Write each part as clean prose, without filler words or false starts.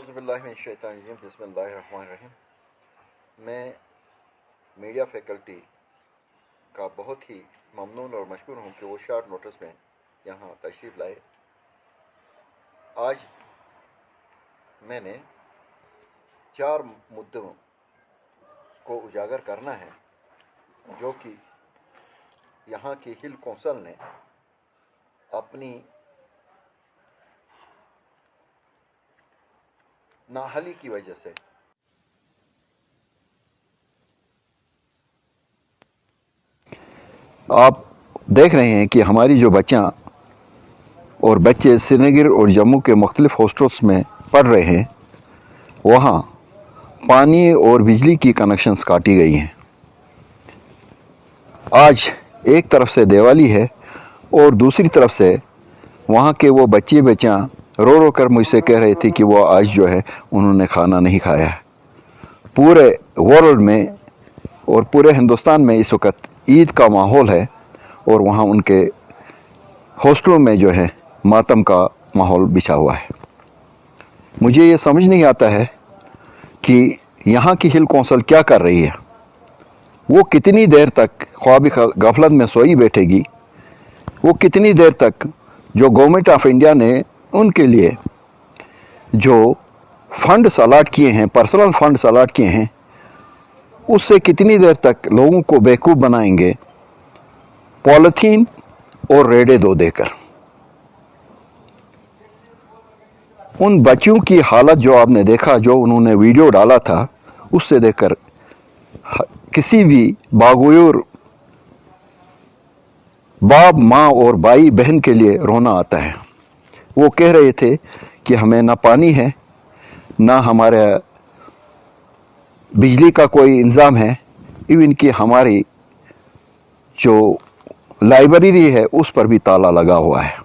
औज़ुबिल्लाहिमिनश्शैतानिर्रजीम बिस्मिल्लाहिर्रहमानिर्रहीम। मैं media faculty का बहुत ही ममनून और मशकूर हूँ कि वो शॉर्ट नोटिस में यहाँ तशरीफ़ लाए। आज मैंने 4 मुद्दों को उजागर करना है जो कि यहाँ की हिल कौंसिल ने अपनी नाहली की वजह से आप देख रहे हैं कि हमारी जो बच्चियाँ और बच्चे श्रीनगर और जम्मू के मुख्तलिफ हॉस्टल्स में पढ़ रहे हैं, वहाँ पानी और बिजली की कनेक्शंस काटी गई हैं। आज एक तरफ से दिवाली है और दूसरी तरफ से वहाँ के वो बच्चियाँ रो रो कर मुझसे कह रहे थे कि वो आज जो है उन्होंने खाना नहीं खाया है। पूरे वर्ल्ड में और पूरे हिंदुस्तान में इस वक्त ईद का माहौल है और वहाँ उनके हॉस्टलों में जो है मातम का माहौल बिछा हुआ है। मुझे ये समझ नहीं आता है कि यहाँ की हिल कौंसिल क्या कर रही है। वो कितनी देर तक ख्वाब गफलत में सोई बैठेगी। वो कितनी देर तक जो गवर्नमेंट ऑफ इंडिया ने उनके लिए जो फंड्स अलाट किए हैं, पर्सनल फंड्स अलाट किए हैं, उससे कितनी देर तक लोगों को बेवकूफ़ बनाएंगे पॉलीथीन और रेडे दो देकर। उन बच्चों की हालत जो आपने देखा, जो उन्होंने वीडियो डाला था, उससे देखकर किसी भी बागोयूर बाप, माँ और भाई बहन के लिए रोना आता है। वो कह रहे थे कि हमें ना पानी है, ना हमारे बिजली का कोई इंतज़ाम है, इवन कि हमारी जो लाइब्रेरी है उस पर भी ताला लगा हुआ है।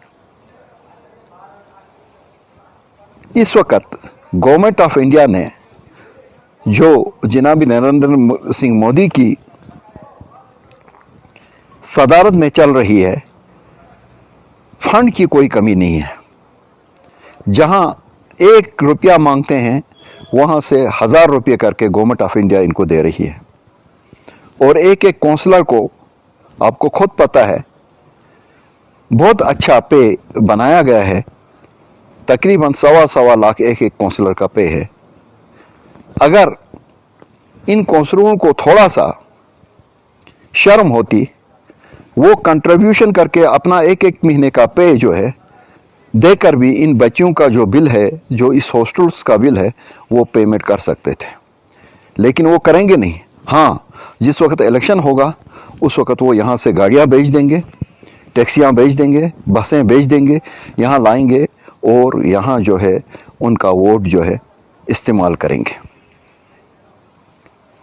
इस वक्त गवर्नमेंट ऑफ इंडिया ने जो जनाब नरेंद्र सिंह मोदी की सदारत में चल रही है, फंड की कोई कमी नहीं है। जहां 1 रुपया मांगते हैं वहां से 1000 रुपये करके गवर्नमेंट ऑफ इंडिया इनको दे रही है। और एक एक काउंसलर को, आपको खुद पता है, बहुत अच्छा पे बनाया गया है। तकरीबन 1.25 लाख एक एक काउंसलर का पे है। अगर इन काउंसलरों को थोड़ा सा शर्म होती, वो कंट्रीब्यूशन करके अपना एक एक महीने का पे जो है देकर भी इन बच्चों का जो बिल है, जो इस हॉस्टल्स का बिल है, वो पेमेंट कर सकते थे। लेकिन वो करेंगे नहीं। हाँ, जिस वक्त इलेक्शन होगा उस वक्त वो यहाँ से गाड़ियाँ बेच देंगे, टैक्सियाँ बेच देंगे, बसें बेच देंगे, यहाँ लाएंगे और यहाँ जो है उनका वोट जो है इस्तेमाल करेंगे।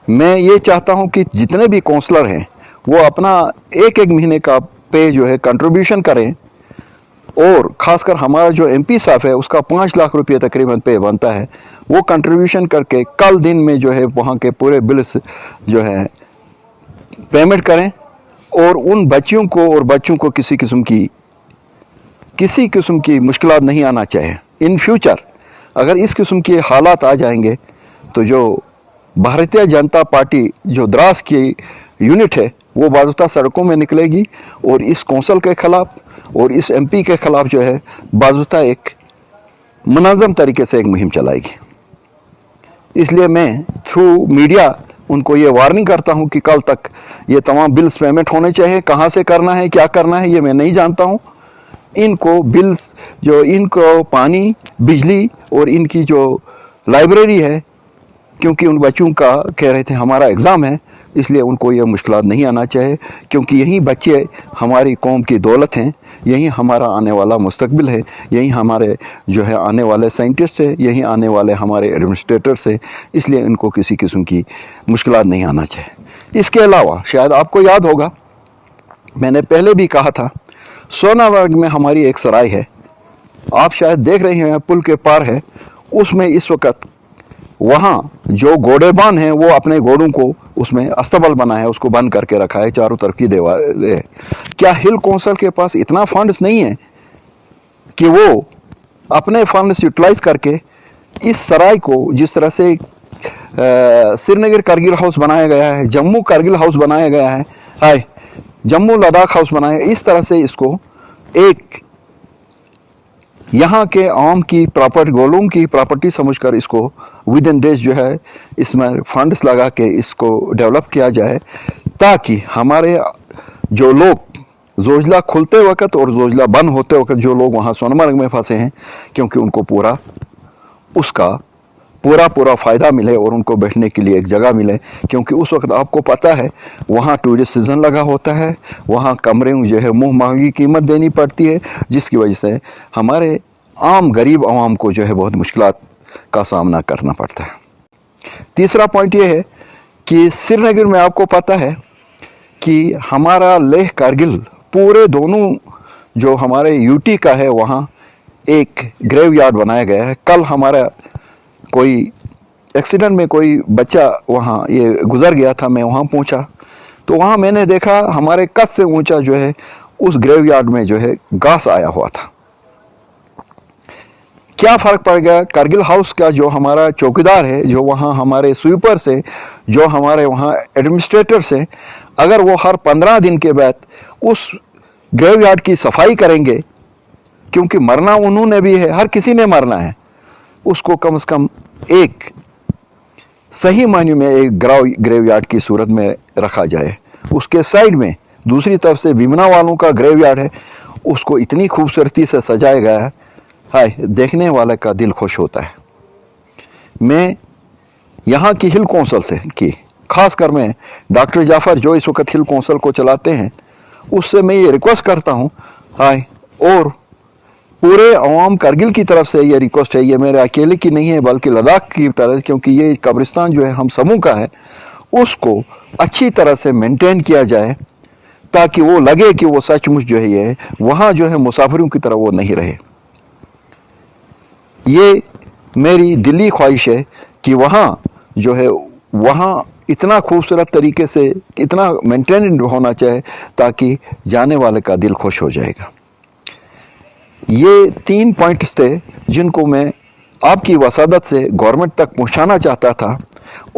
मैं ये चाहता हूँ कि जितने भी काउंसलर हैं वो अपना एक एक महीने का पे जो है कंट्रीब्यूशन करें। और ख़ासकर हमारा जो एमपी साहब है उसका 5 लाख रुपये तकरीबन पे बनता है। वो कंट्रीब्यूशन करके कल दिन में जो है वहाँ के पूरे बिल्स जो है पेमेंट करें और उन बच्चों को किसी किस्म की मुश्किलात नहीं आना चाहिए। इन फ्यूचर अगर इस किस्म के हालात आ जाएंगे तो जो भारतीय जनता पार्टी जो द्रास की यूनिट है वो बाज़ाब्ता सड़कों में निकलेगी और इस कौंसिल के ख़िलाफ़ और इस एमपी के ख़िलाफ़ जो है बाज़ाब्ता एक मुनज़्ज़म तरीके से एक मुहिम चलाएगी। इसलिए मैं थ्रू मीडिया उनको ये वार्निंग करता हूँ कि कल तक ये तमाम बिल्स पेमेंट होने चाहिए। कहाँ से करना है, क्या करना है, ये मैं नहीं जानता हूँ। इनको बिल्स जो इनको पानी, बिजली और इनकी जो लाइब्रेरी है, क्योंकि उन बच्चों का कह रहे थे हमारा एग्ज़ाम है, इसलिए उनको ये मुश्किलात नहीं आना चाहिए। क्योंकि यही बच्चे हमारी कौम की दौलत हैं, यही हमारा आने वाला मुस्तकबिल है, यही हमारे जो है आने वाले साइंटिस्ट हैं, यही आने वाले हमारे एडमिनिस्ट्रेटर्स हैं। इसलिए इनको किसी किस्म की मुश्किलात नहीं आना चाहिए। इसके अलावा शायद आपको याद होगा, मैंने पहले भी कहा था, सोनामर्ग में हमारी एक सराय है, आप शायद देख रहे हैं, पुल के पार है। उसमें इस वक्त वहाँ जो घोड़ेबान हैं वो अपने घोड़ों को उसमें अस्तबल बना है, उसको बंद करके रखा है, चारों तरफ की दीवार है। क्या हिल कौंसिल के पास इतना फंड्स नहीं है कि वो अपने फंड्स यूटिलाइज करके इस सराय को जिस तरह से श्रीनगर कारगिल हाउस बनाया गया है, जम्मू कारगिल हाउस बनाया गया है, हाय जम्मू लद्दाख हाउस बनाया, इस तरह से इसको एक यहाँ के आवाम की प्रॉपर्टी, गोलों की प्रॉपर्टी समझकर इसको विद इन डेज जो है इसमें फंड्स लगा के इसको डेवलप किया जाए, ताकि हमारे जो लोग जोजिला खुलते वक्त और जोजिला बंद होते वक्त जो लोग वहाँ सोनमर्ग में फंसे हैं, क्योंकि उनको पूरा उसका पूरा फ़ायदा मिले और उनको बैठने के लिए एक जगह मिले। क्योंकि उस वक्त आपको पता है वहाँ टूरिस्ट सीज़न लगा होता है, वहाँ कमरे जो है मुँह मांगी कीमत देनी पड़ती है, जिसकी वजह से हमारे आम गरीब आवाम को जो है बहुत मुश्किलात का सामना करना पड़ता है। तीसरा पॉइंट ये है कि श्रीनगर में आपको पता है कि हमारा लेह कारगिल पूरे दोनों जो हमारे यूटी का है वहाँ एक ग्रेव यार्ड बनाया गया है। कल हमारा कोई एक्सीडेंट में कोई बच्चा वहाँ ये गुजर गया था, मैं वहाँ पहुँचा तो वहाँ मैंने देखा हमारे कद से ऊंचा जो है उस ग्रेव यार्ड में जो है घास आया हुआ था। क्या फ़र्क पड़ गया, कारगिल हाउस का जो हमारा चौकीदार है, जो वहाँ हमारे स्वीपर से, जो हमारे वहाँ एडमिनिस्ट्रेटर से, अगर वो हर 15 दिन के बाद उस ग्रेव यार्ड की सफाई करेंगे, क्योंकि मरना उन्होंने भी है, हर किसी ने मरना है, उसको कम से कम एक सही मायने में एक ग्रेव यार्ड की सूरत में रखा जाए। उसके साइड में दूसरी तरफ से भीमना वालों का ग्रेव यार्ड है, उसको इतनी खूबसूरती से सजाया गया है, हाय देखने वाले का दिल खुश होता है। मैं यहाँ की हिल कौंसल से की खासकर मैं डॉक्टर जाफर जो इस वक्त हिल कौंसल को चलाते हैं, उससे मैं ये रिक्वेस्ट करता हूँ, हाय और पूरे अवाम कारगिल की तरफ से ये रिक्वेस्ट है, ये मेरे अकेले की नहीं है बल्कि लद्दाख की तरफ, क्योंकि ये कब्रिस्तान जो है हम सबों का है, उसको अच्छी तरह से मेंटेन किया जाए ताकि वो लगे कि वो सचमुच जो है ये वहाँ जो है मुसाफिरों की तरह वो नहीं रहे। ये मेरी दिली ख्वाहिश है कि वहाँ जो है वहाँ इतना खूबसूरत तरीके से इतना मेंटेन होना चाहिए ताकि जाने वाले का दिल खुश हो जाएगा। ये 3 पॉइंट्स थे जिनको मैं आपकी वसादत से गवर्नमेंट तक पहुंचाना चाहता था।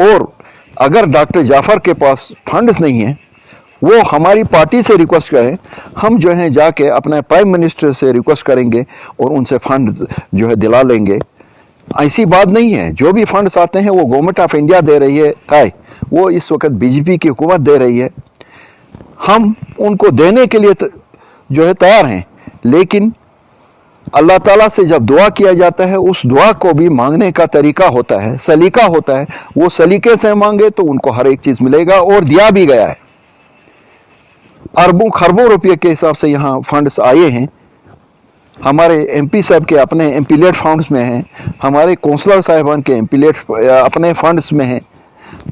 और अगर डॉक्टर जाफर के पास फंड्स नहीं हैं, वो हमारी पार्टी से रिक्वेस्ट करें, हम जो है जाके अपने प्राइम मिनिस्टर से रिक्वेस्ट करेंगे और उनसे फंड्स जो है दिला लेंगे। ऐसी बात नहीं है, जो भी फंड्स आते हैं वो गवर्नमेंट ऑफ इंडिया दे रही है, वो इस वक्त बीजेपी की हुकूमत दे रही है, हम उनको देने के लिए जो है तैयार हैं। लेकिन अल्लाह ताला से जब दुआ किया जाता है, उस दुआ को भी मांगने का तरीका होता है, सलीका होता है, वो सलीके से मांगे तो उनको हर एक चीज़ मिलेगा और दिया भी गया है। अरबों खरबों रुपये के हिसाब से यहाँ फंड्स आए हैं, हमारे एमपी साहब के अपने एमपीलेट फंड्स में हैं, हमारे कौंसलर साहिबान के एमपीलेट अपने फंड्स में हैं।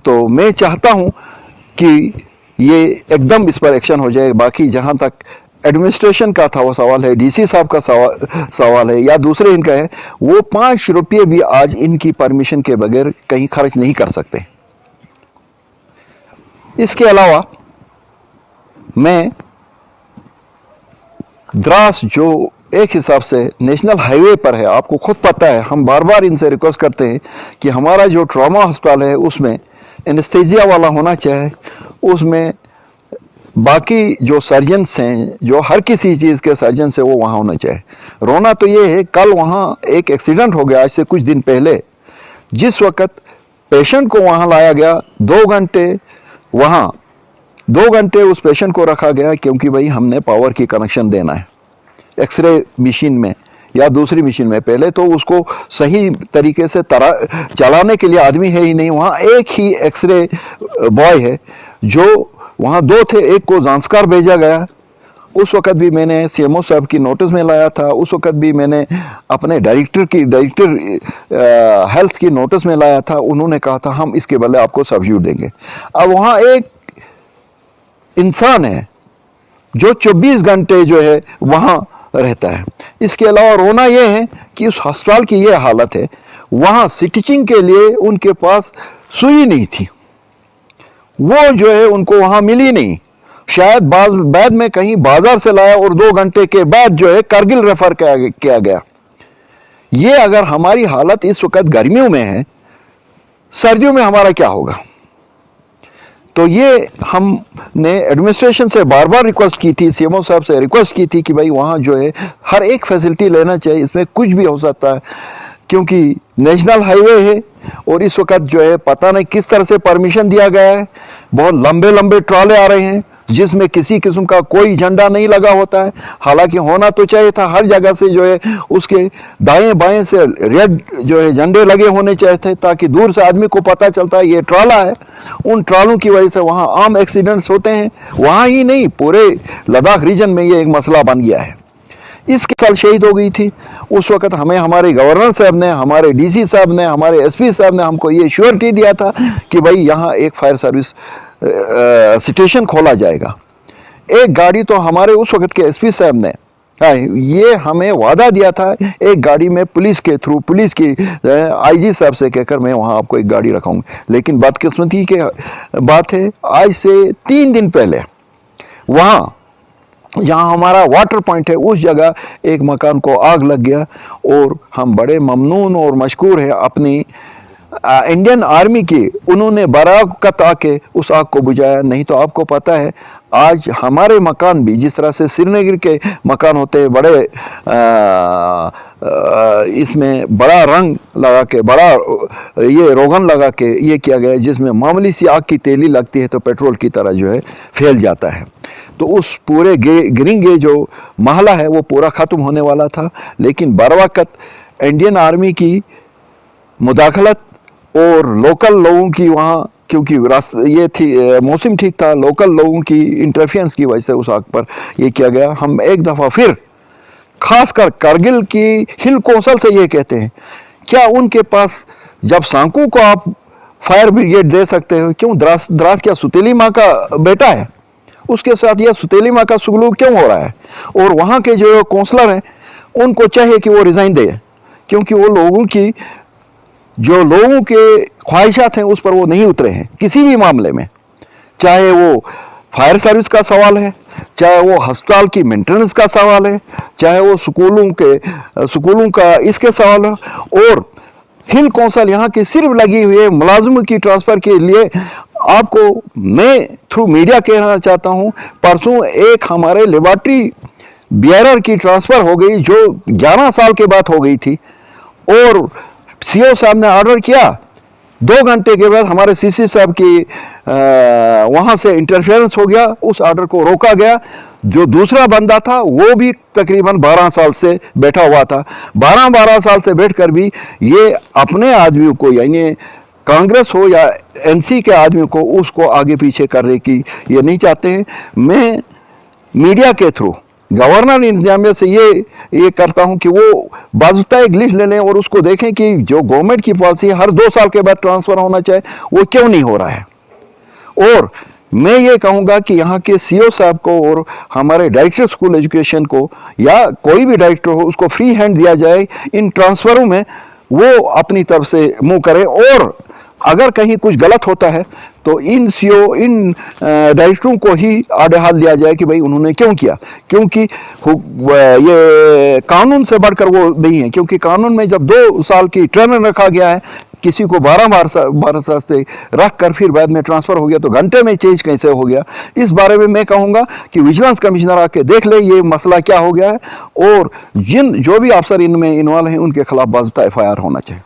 तो मैं चाहता हूँ कि ये एकदम इस पर एक्शन हो जाए। बाकी जहाँ तक एडमिनिस्ट्रेशन का था वो सवाल है, डीसी साहब का सवाल है या दूसरे इनका है, वो 5 रुपये भी आज इनकी परमिशन के बगैर कहीं खर्च नहीं कर सकते। इसके अलावा मैं द्रास जो एक हिसाब से नेशनल हाईवे पर है, आपको खुद पता है, हम बार बार इनसे रिक्वेस्ट करते हैं कि हमारा जो ट्रॉमा अस्पताल है उसमें एनेस्थीसिया वाला होना चाहिए, उसमें बाकी जो सर्जन्स हैं, जो हर किसी चीज़ के सर्जन्स हैं, वो वहाँ होना चाहिए। रोना तो ये है, कल वहाँ एक एक्सीडेंट हो गया आज से कुछ दिन पहले, जिस वक्त पेशेंट को वहाँ लाया गया 2 घंटे वहाँ 2 घंटे उस पेशेंट को रखा गया, क्योंकि भाई हमने पावर की कनेक्शन देना है एक्सरे मशीन में या दूसरी मशीन में। पहले तो उसको सही तरीके से चलाने के लिए आदमी है ही नहीं, वहाँ एक ही एक्सरे बॉय है, जो वहाँ 2 थे, एक को जांस्कार भेजा गया। उस वक्त भी मैंने सीएमओ साहब की नोटिस में लाया था, उस वक्त भी मैंने अपने डायरेक्टर हेल्थ की नोटिस में लाया था, उन्होंने कहा था हम इसके बदले आपको सब्सिट्यूट देंगे। अब वहाँ एक इंसान है जो 24 घंटे जो है वहाँ रहता है। इसके अलावा रोना यह है कि उस अस्पताल की यह हालत है, वहाँ स्टिचिंग के लिए उनके पास सुई नहीं थी, वो जो है उनको वहाँ मिली नहीं, शायद बाद में कहीं बाजार से लाया और 2 घंटे के बाद जो है कारगिल रेफर किया गया। ये अगर हमारी हालत इस वक्त गर्मियों में है, सर्दियों में हमारा क्या होगा? तो ये हमने एडमिनिस्ट्रेशन से बार बार रिक्वेस्ट की थी, सीएमओ साहब से रिक्वेस्ट की थी कि भाई वहाँ जो है हर एक फैसिलिटी लेना चाहिए, इसमें कुछ भी हो सकता है, क्योंकि नेशनल हाईवे है और इस वक्त जो है पता नहीं किस तरह से परमिशन दिया गया है। बहुत लंबे लंबे ट्राले आ रहे हैं जिसमें किसी किस्म का कोई झंडा नहीं लगा होता है, हालांकि होना तो चाहिए था। हर जगह से जो है उसके दाएं बाएं से रेड जो है झंडे लगे होने चाहिए थे, ताकि दूर से आदमी को पता चलता है ये ट्राला है। उन ट्रालों की वजह से वहाँ आम एक्सीडेंट्स होते हैं, वहाँ ही नहीं पूरे लद्दाख रीजन में ये एक मसला बन गया है। इसके साल शहीद हो गई थी। उस वक्त हमें हमारे गवर्नर साहब ने, हमारे डीसी साहब ने, हमारे एसपी साहब ने हमको ये श्योरिटी दिया था कि भाई यहाँ एक फायर सर्विस स्टेशन खोला जाएगा। एक गाड़ी तो हमारे उस वक्त के एसपी साहब ने ये हमें वादा दिया था, एक गाड़ी में पुलिस के थ्रू, पुलिस की आईजी साहब से कहकर मैं वहाँ आपको एक गाड़ी रखाऊंगा। लेकिन बदकिस्मती की बात है, आज से 3 दिन पहले वहाँ जहाँ हमारा वाटर पॉइंट है उस जगह एक मकान को आग लग गया। और हम बड़े ममनून और मशकूर हैं अपनी इंडियन आर्मी की, उन्होंने बराकत आके उस आग को बुझाया। नहीं तो आपको पता है आज हमारे मकान भी जिस तरह से श्रीनगर के मकान होते हैं, बड़े इसमें बड़ा रंग लगा के, बड़ा ये रोगन लगा के ये किया गया, जिसमें मामूली सी आग की तेली लगती है तो पेट्रोल की तरह जो है फैल जाता है। तो उस पूरे गिरेंगे जो महला है वो पूरा ख़त्म होने वाला था। लेकिन बरवक़्त इंडियन आर्मी की मुदाखलत और लोकल लोगों की वहाँ, क्योंकि रास्ता ये थी, मौसम ठीक था, लोकल लोगों की इंटरफेरेंस की वजह से उस आग पर ये किया गया। हम एक दफ़ा फिर खासकर कारगिल की हिल कौंसल से ये कहते हैं, क्या उनके पास जब सांकू को आप फायर ब्रिगेड दे सकते हो, क्यों द्रास क्या सुतेली माँ का बेटा है, उसके साथ यह सुतेली माँ का सुलूक क्यों हो रहा है? और वहाँ के जो काउंसलर हैं उनको चाहिए कि वो रिज़ाइन दे, क्योंकि वो लोगों की जो लोगों के ख्वाहिशात हैं उस पर वो नहीं उतरे हैं किसी भी मामले में। चाहे वो फायर सर्विस का सवाल है, चाहे वो अस्पताल की मेंटेनेंस का सवाल है, चाहे वो स्कूलों का इसके सवाल है। और हिल कौंसल यहाँ की सिर्फ लगी हुई है मुलाजिमों की ट्रांसफ़र के लिए। आपको मैं थ्रू मीडिया कहना चाहता हूँ, परसों एक हमारे लेबॉर्ट्री बियरर की ट्रांसफ़र हो गई जो 11 साल के बाद हो गई थी, और सीओ साहब ने ऑर्डर किया, 2 घंटे के बाद हमारे सीसी साहब की वहाँ से इंटरफेरेंस हो गया, उस ऑर्डर को रोका गया। जो दूसरा बंदा था वो भी तकरीबन 12 साल से बैठा हुआ था। 12 साल से बैठकर भी ये अपने आदमियों को, यानी कांग्रेस हो या एनसी के आदमियों को, उसको आगे पीछे करने की ये नहीं चाहते हैं। मैं मीडिया के थ्रू गवर्नर इंतजामिया से ये करता हूं कि वो बाजुता एक लिस्ट ले लें और उसको देखें कि जो गवर्नमेंट की पॉलिसी हर 2 साल के बाद ट्रांसफ़र होना चाहिए वो क्यों नहीं हो रहा है। और मैं ये कहूँगा कि यहाँ के सीओ साहब को और हमारे डायरेक्टर स्कूल एजुकेशन को, या कोई भी डायरेक्टर हो, उसको फ्री हैंड दिया जाए इन ट्रांसफ़रों में, वो अपनी तरफ से मुँह करें। और अगर कहीं कुछ गलत होता है तो इन सीओ, इन डायरेक्टरों को ही आड़े हाथ लिया जाए कि भाई उन्होंने क्यों किया, क्योंकि ये कानून से बढ़कर वो नहीं है। क्योंकि कानून में जब 2 साल की ट्रेनर रखा गया है, किसी को 12 साल से रख कर फिर बाद में ट्रांसफ़र हो गया, तो घंटे में चेंज कैसे हो गया? इस बारे में मैं कहूँगा कि विजिलेंस कमिश्नर आके देख ले ये मसला क्या हो गया है, और जो भी अफसर इनमें इन्वॉल्व हैं उनके खिलाफ बाज़ाब्ता FIR होना चाहिए।